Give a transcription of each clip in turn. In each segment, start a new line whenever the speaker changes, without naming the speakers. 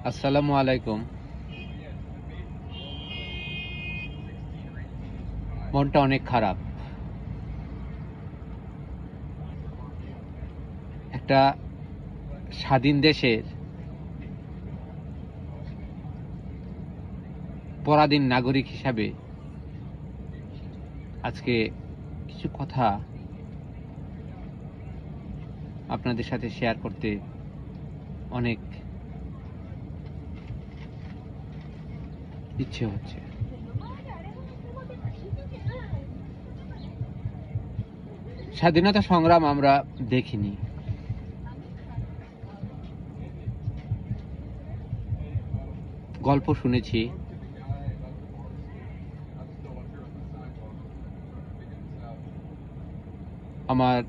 আসসালামু আলাইকুম। মনটা অনেক খারাপ। একটা স্বাধীন দেশের পরাধীন নাগরিক হিসাবে আজকে কিছু কথা আপনাদের সাথে শেয়ার করতে অনেক ইচ্ছে হচ্ছে। স্বাধীনতা সংগ্রাম আমরা দেখিনি, গল্প শুনেছি, আমার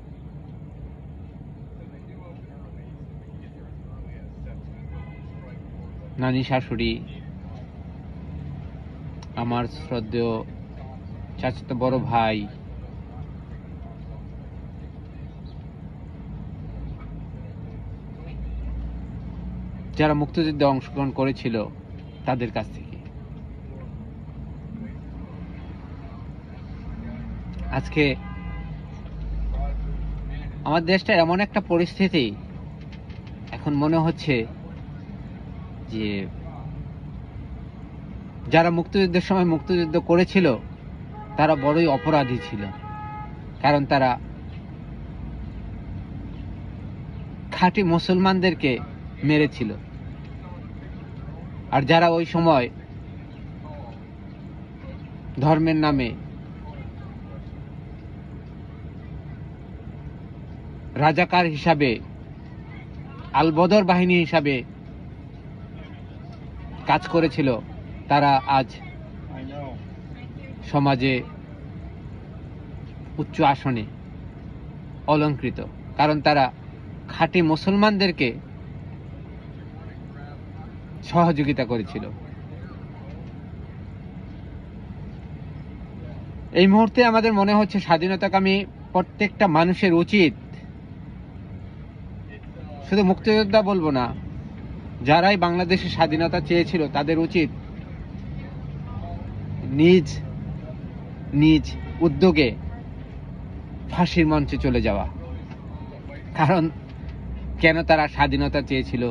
নানি শাশুড়ি, আমার শ্রদ্ধেয় চাচাতো বড় ভাই, যারা মুক্তিযুদ্ধে অংশগ্রহণ করেছিল তাদের কাছ থেকে আজকে আমার দেশটা এমন একটা পরিস্থিতি, এখন মনে হচ্ছে যে যারা মুক্তিযুদ্ধের সময় মুক্তিযুদ্ধ করেছিল তারা বড়ই অপরাধী ছিল, কারণ তারা খাঁটি মুসলমানদেরকে মেরেছিল। আর যারা ওই সময় ধর্মের নামে রাজাকার হিসাবে, আলবদর বাহিনী হিসাবে কাজ করেছিল, তারা আজ সমাজে উচ্চ আসনে অলংকৃত, কারণ তারা খাঁটি মুসলমানদেরকে সহযোগিতা করেছিল। এই মুহূর্তে আমাদের মনে হচ্ছে স্বাধীনতাকামী প্রত্যেকটা মানুষের উচিত, শুধু মুক্তিযোদ্ধা বলবো না, যারাই বাংলাদেশের স্বাধীনতা চেয়েছিল তাদের উচিত নিজ নিজ উদ্যোগে ফাঁসির মঞ্চে চলে যাওয়া। কারণ কেন তারা স্বাধীনতা চেয়েছিল,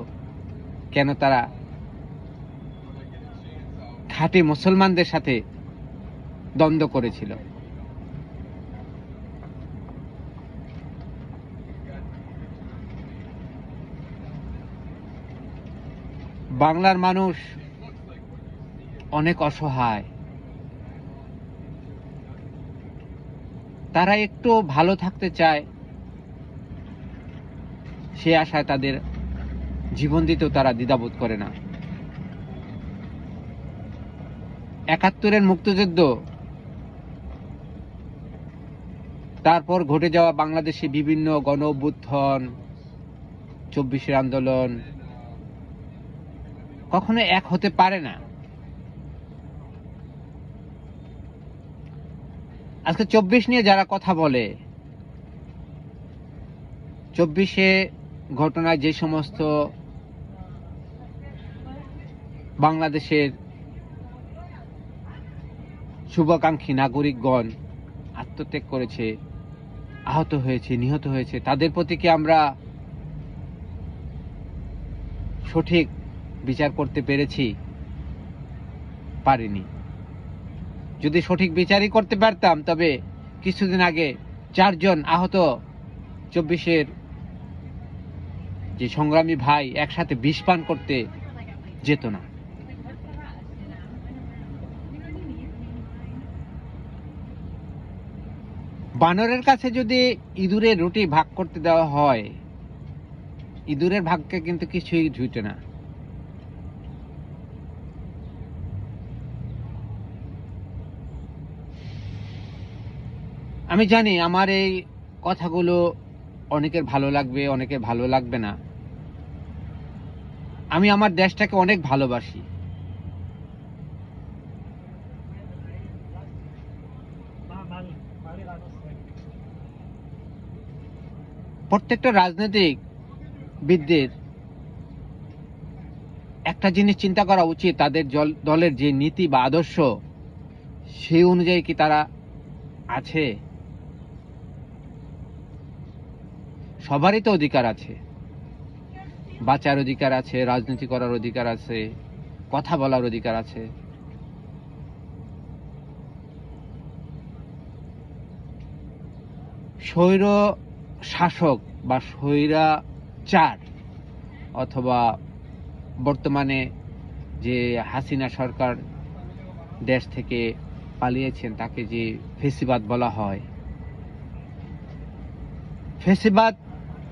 কেন তারা খাঁটি মুসলমানদের সাথে দ্বন্দ্ব করেছিল। বাংলার মানুষ অনেক অসহায়, তারা একটু ভালো থাকতে চায়, সে আশায় তাদের জীবন দিতেও তারা দ্বিধাবোধ করে না। ৭১-এর মুক্তিযুদ্ধ, তারপর ঘটে যাওয়া বাংলাদেশে বিভিন্ন গণ অভ্যুত্থান, ২৪-এর আন্দোলন কখনো এক হতে পারে না। আজকে ২৪ নিয়ে যারা কথা বলে, ২৪-এ ঘটনায় যে সমস্ত বাংলাদেশের শুভাকাঙ্ক্ষী নাগরিকগণ আত্মত্যাগ করেছে, আহত হয়েছে, নিহত হয়েছে, তাদের প্রতি কি আমরা সঠিক বিচার করতে পেরেছি? পারিনি। যদি সঠিক বিচারই করতে পারতাম, তবে কিছুদিন আগে ৪ জন আহত ২৪-এর যে সংগ্রামী ভাই একসাথে বিষ পান করতে যেত না। বানরের কাছে যদি ইঁদুরের রুটি ভাগ করতে দেওয়া হয়, ইঁদুরের ভাগ্যে কিন্তু কিছুই জুটে না। আমি জানি আমার এই কথাগুলো অনেকের ভালো লাগবে, অনেকের ভালো লাগবে না। আমি আমার দেশটাকে অনেক ভালোবাসি। প্রত্যেকটা রাজনৈতিকবিদদের একটা জিনিস চিন্তা করা উচিত, তাদের দলের যে নীতি বা আদর্শ সেই অনুযায়ী কি তারা আছে? সবারই তো অধিকার আছে, বাঁচার অধিকার আছে, রাজনীতি করার অধিকার আছে, কথা বলার অধিকার আছে। স্বৈর শাসক বা স্বৈরাচার অথবা বর্তমানে যে হাসিনা সরকার দেশ থেকে পালিয়েছেন তাকে যে ফেসিবাদ বলা হয়, ফেসিবাদ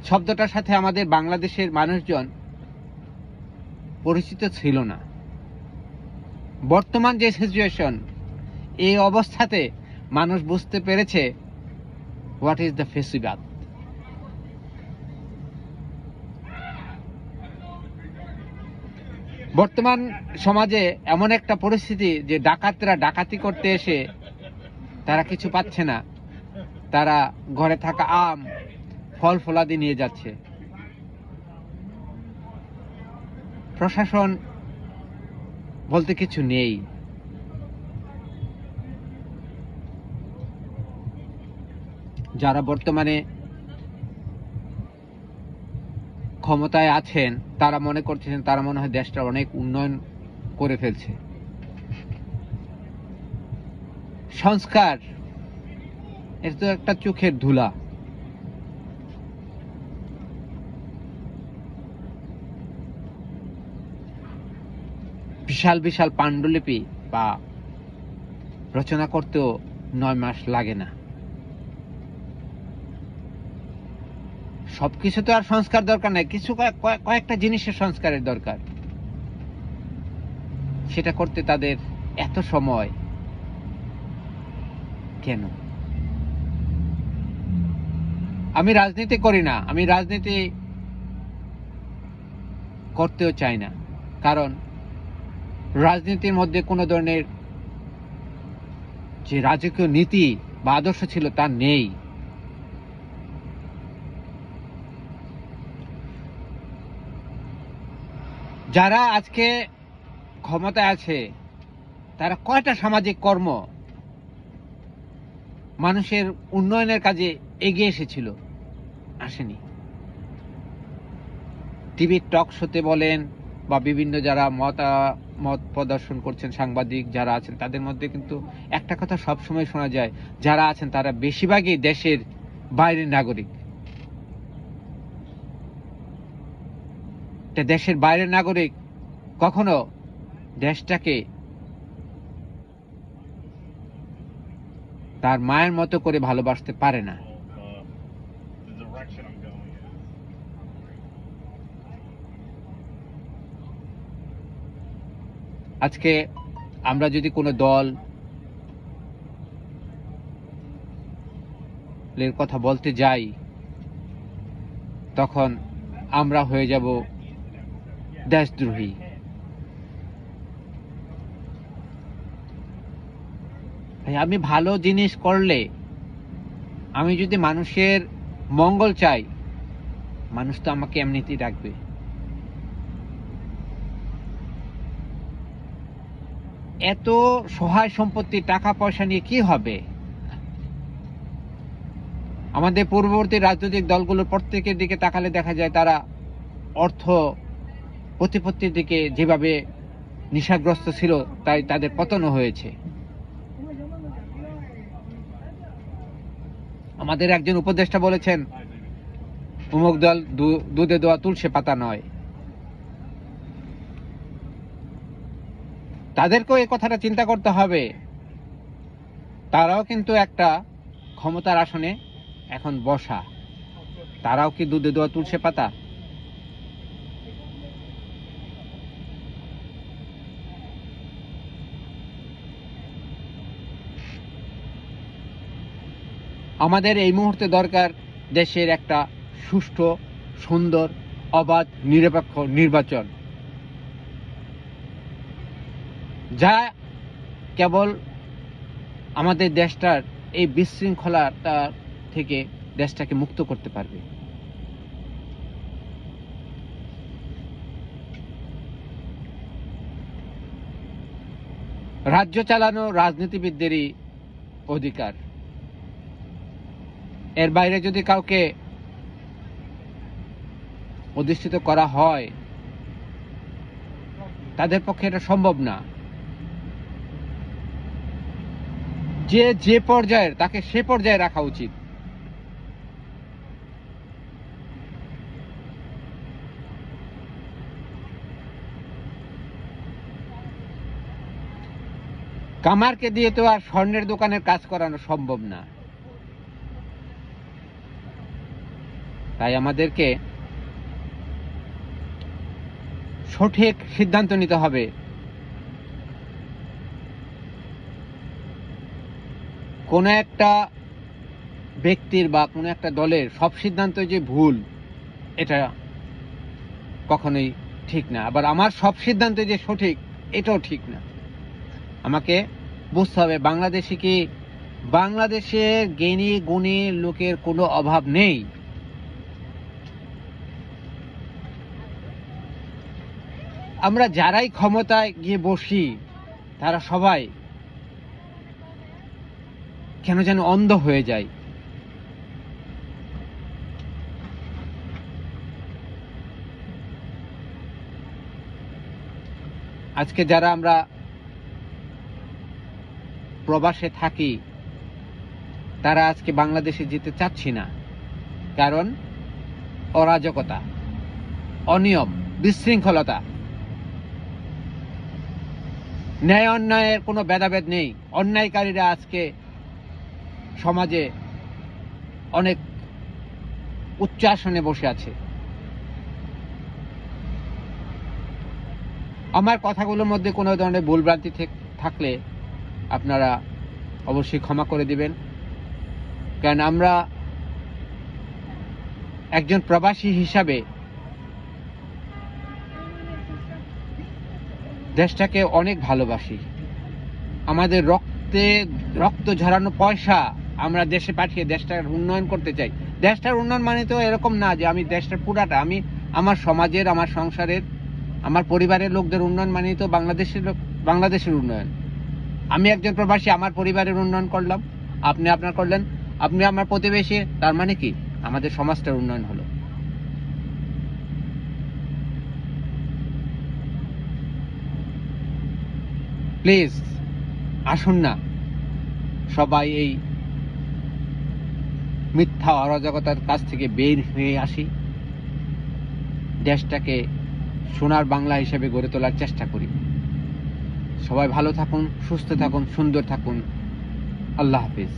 শব্দটার সাথে আমাদের বাংলাদেশের মানুষজন পরিচিত ছিল না। বর্তমান যে সিচুয়েশন, এই অবস্থাতে মানুষ বুঝতে পেরেছে হোয়াট ইজ দ্য ফেসিবাদ। বর্তমান সমাজে এমন একটা পরিস্থিতি যে ডাকাতরা ডাকাতি করতে এসে তারা কিছু পাচ্ছে না, তারা ঘরে থাকা আম ফল ফলাদি নিয়ে যাচ্ছে। প্রশাসন বলতে কিছু নেই। যারা বর্তমানে ক্ষমতায় আছেন তারা মনে করছেন তারা মনে হয় দেশটা অনেক উন্নয়ন করে ফেলছে। সংস্কার এটা তো একটা চোখের ধুলা। বিশাল বিশাল পাণ্ডুলিপি বা রচনা করতেও 9 মাস লাগে না। সবকিছু তো আর সংস্কার দরকার নাই, কিছু কয়েকটা জিনিসের সংস্কারের দরকার। সেটা করতে তাদের এত সময় কেন? আমি রাজনীতি করি না, আমি রাজনীতি করতেও চাই না, কারণ রাজনীতির মধ্যে কোনো ধরনের যে রাজকীয় নীতি বা আদর্শ ছিল তা নেই। যারা আজকে ক্ষমতায় আছে তারা কয়টা সামাজিক কর্ম মানুষের উন্নয়নের কাজে এগিয়ে এসেছিল? আসেনি। টিভির টক শোতে বলেন বা বিভিন্ন যারা মত প্রদর্শন করছেন, সাংবাদিক যারা আছেন, তাদের মধ্যে কিন্তু একটা কথা সবসময় শোনা যায়, যারা আছেন তারা বেশিরভাগই দেশের বাইরের নাগরিক। দেশের বাইরের নাগরিক কখনো দেশটাকে তার মায়ের মতো করে ভালোবাসতে পারে না। আজকে আমরা যদি কোনো দল এর কথা বলতে যাই তখন আমরা হয়ে যাব দেশদ্রোহী। আমি ভালো জিনিস করলে, আমি যদি মানুষের মঙ্গল চাই, মানুষ তো আমাকে এমনিতেই রাখবে। এত সহায় সম্পত্তি টাকা পয়সা নিয়ে কি হবে? আমাদের পূর্ববর্তী রাজনৈতিক দলগুলোর প্রত্যেকের দিকে তাকালে দেখা যায় তারা অর্থ প্রতিপত্তির দিকে যেভাবে নেশাগ্রস্ত ছিল তাই তাদের পতনও হয়েছে। আমাদের একজন উপদেষ্টা বলেছেন অমুক দল দুধে দেওয়া তুলসী পাতা নয়। তাদেরকেও এই কথাটা চিন্তা করতে হবে। তারাও কিন্তু একটা ক্ষমতার আসনে এখন বসা, তারাও কি দুধে দেওয়া তুলসী পাতা? আমাদের এই মুহূর্তে দরকার দেশের একটা সুষ্ঠু, সুন্দর, অবাধ, নিরপেক্ষ নির্বাচন, যা কেবল আমাদের দেশটার এই বিশৃঙ্খলাটা থেকে দেশটাকে মুক্ত করতে পারবে। রাজ্য চালানো রাজনীতিবিদদেরই অধিকার। এর বাইরে যদি কাউকে অধিষ্ঠিত করা হয়, তাদের পক্ষে এটা সম্ভব না। যে পর্যায়ের, তাকে সে পর্যায়ে রাখা উচিত। কামারকে দিয়ে তো আর স্বর্ণের দোকানের কাজ করানো সম্ভব না। তাই আমাদেরকে সঠিক সিদ্ধান্ত নিতে হবে। কোন একটা ব্যক্তির বা কোন একটা দলের সব সিদ্ধান্ত যে ভুল, এটা কখনোই ঠিক না। আবার আমার সব সিদ্ধান্ত যে সঠিক, এটাও ঠিক না। আমাকে বুঝতে হবে বাংলাদেশে জ্ঞানী গুণী লোকের কোনো অভাব নেই। আমরা যারাই ক্ষমতায় গিয়ে বসি, তারা সবাই কেন যেন অন্ধ হয়ে যায়। আজকে যারা আমরা প্রবাসে থাকি, তারা আজকে বাংলাদেশে যেতে চাচ্ছি না। কারণ অরাজকতা, অনিয়ম, বিশৃঙ্খলতা, ন্যায় অন্যায়ের কোনো ভেদাভেদ নেই। অন্যায়কারীরা আজকে সমাজে অনেক উচ্চ আসনে বসে আছে। আমার কথাগুলোর মধ্যে কোনো ধরনের ভুলভ্রান্তি থাকলে আপনারা অবশ্যই ক্ষমা করে দিবেন। কারণ আমরা একজন প্রবাসী হিসাবে দেশটাকে অনেক ভালোবাসি। আমাদের রক্ত ঝরানো পয়সা আমরা দেশে পাঠিয়ে দেশটার উন্নয়ন করতে চাই। দেশটার উন্নয়ন মানে তো এরকম না যে আমি দেশটার পুরাটা, আমি আমার সমাজের, আমার সংসারের, আমার পরিবারের লোকদের উন্নয়ন মানে তো বাংলাদেশের উন্নয়ন। আমি একজন প্রবাসী, আমার পরিবারের উন্নয়ন করলাম, আপনি আপনার করলেন, আপনি আমার প্রতিবেশী, তার মানে কি আমাদের সমাজটার উন্নয়ন হলো। প্লিজ আসুন না সবাই এই মিথ্যা অরাজকতার কাছ থেকে বের হয়ে আসি, দেশটাকে সোনার বাংলা হিসেবে গড়ে তোলার চেষ্টা করি। সবাই ভালো থাকুন, সুস্থ থাকুন, সুন্দর থাকুন। আল্লাহ হাফিজ।